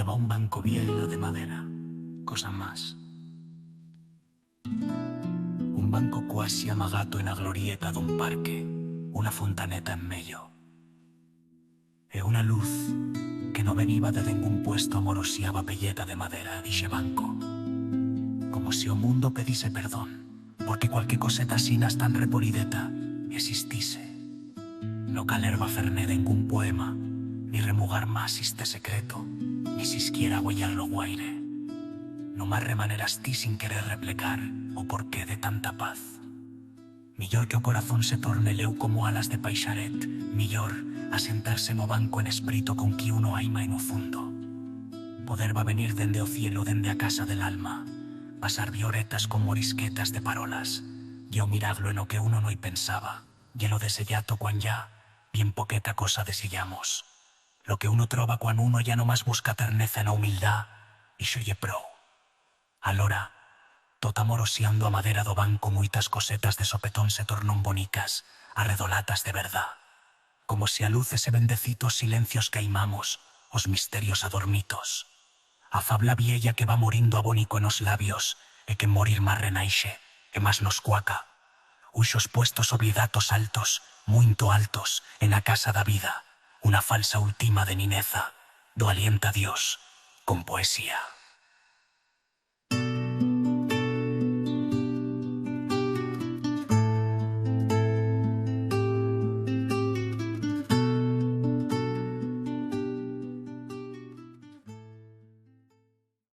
Hallaba un banco viejo de madera, cosa más. Un banco quasi amagato en la glorieta d'un parque, una fontaneta en medio. E una luz que no veniva de ningún puesto amorosiaba pelleta de madera dixe banco. Como si o mundo pedise perdón, porque cualquier coseta sinas tan repolideta existise. No calerva ferné de ningún poema, ni remugar más este secreto, ni siquiera huellarlo guaire. No más remaneras ti sin querer replecar o porqué de tanta paz. Millor que o corazón se torne leu como alas de paixaret, millor asentarse no banco en espírito con qui uno aima en o fundo. Poder va venir dende o cielo, dende a casa del alma, pasar vioretas con morisquetas de parolas, y o mirarlo en o que uno no y pensaba, y lo desellato cuan ya, bien poqueta cosa desillamos. Lo que uno trova cuan uno ya no más busca terneza en la humildad, y xoye prou. Alora, tot amorosiando a madera do banco, muitas cosetas de sopetón se tornon bonicas, arredolatas de verdad. Como si a luces e bendecitos silencios caimamos, os misterios adormitos. A fabla viella que va morindo abónico en os labios, e que morir más renaixe, e más nos cuaca. Uxos puestos oblidatos altos, muito altos, en a casa da vida, una falsa última de nineza, do alienta Dios, con poesía.